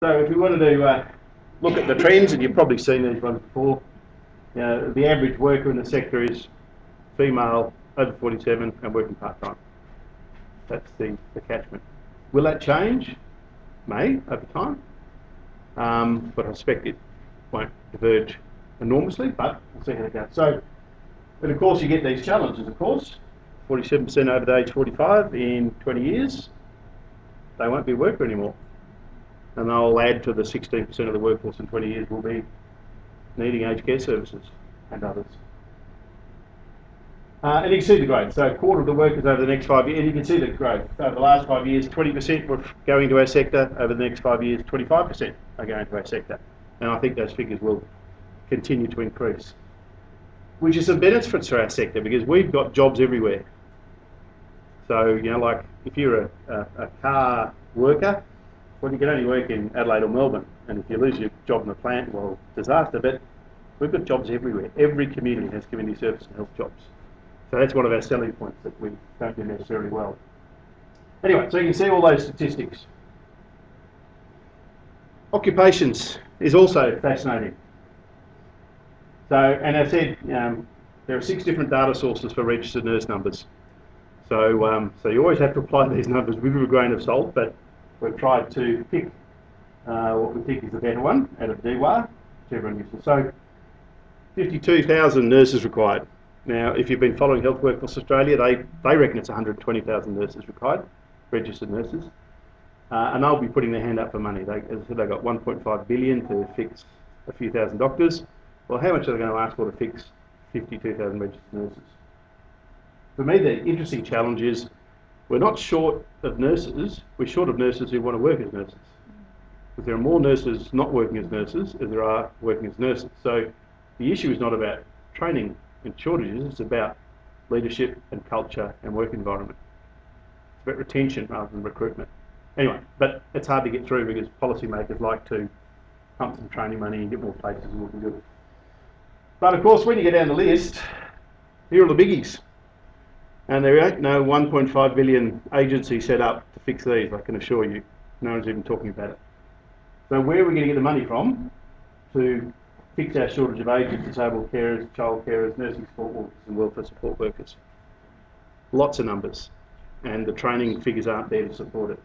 So if we wanted to look at the trends, and you've probably seen these ones before, the average worker in the sector is female, over 47 and working part-time. That's the catchment. Will that change? May, over time. But I suspect it won't diverge enormously, but we'll see how it goes. So, but of course you get these challenges, of course. 47% over the age 45 in 20 years, they won't be a worker anymore. And they'll add to the 16% of the workforce in 20 years will be needing aged care services and others. And you can see the growth. So a quarter of the workers over the next 5 years, and you can see the growth. Over the last 5 years, 20% were going to our sector. Over the next 5 years, 25% are going to our sector. And I think those figures will continue to increase. Which is some benefits for our sector because we've got jobs everywhere. So, like if you're a car worker, well, you can only work in Adelaide or Melbourne. And if you lose your job in the plant, well, disaster. But we've got jobs everywhere. Every community has community service and health jobs. So that's one of our selling points that we don't do necessarily well. Anyway, so you can see all those statistics. Occupations is also fascinating. So, and I said there are 6 different data sources for registered nurse numbers. So, so you always have to apply these numbers with a grain of salt, but we've tried to pick what we think is the better one out of DWAR, which everyone uses. So 52,000 nurses required. Now, if you've been following Health Workforce Australia, they reckon it's 120,000 nurses required, registered nurses. And they'll be putting their hand up for money. As I said, they've got 1.5 billion to fix a few thousand doctors. Well, how much are they going to ask for to fix 52,000 registered nurses? For me, the interesting challenge is we're not short of nurses, we're short of nurses who want to work as nurses. Because there are more nurses not working as nurses as there are working as nurses. So the issue is not about training and shortages, it's about leadership and culture and work environment. It's about retention rather than recruitment. Anyway, but it's hard to get through because policymakers like to pump some training money and get more places and looking good. But of course, when you get down the list, here are the biggies. And there ain't no 1.5 billion agency set up to fix these, I can assure you. No one's even talking about it. So where are we going to get the money from to fix our shortage of aged, disabled carers, child carers, nursing support workers and welfare support workers? Lots of numbers. And the training figures aren't there to support it.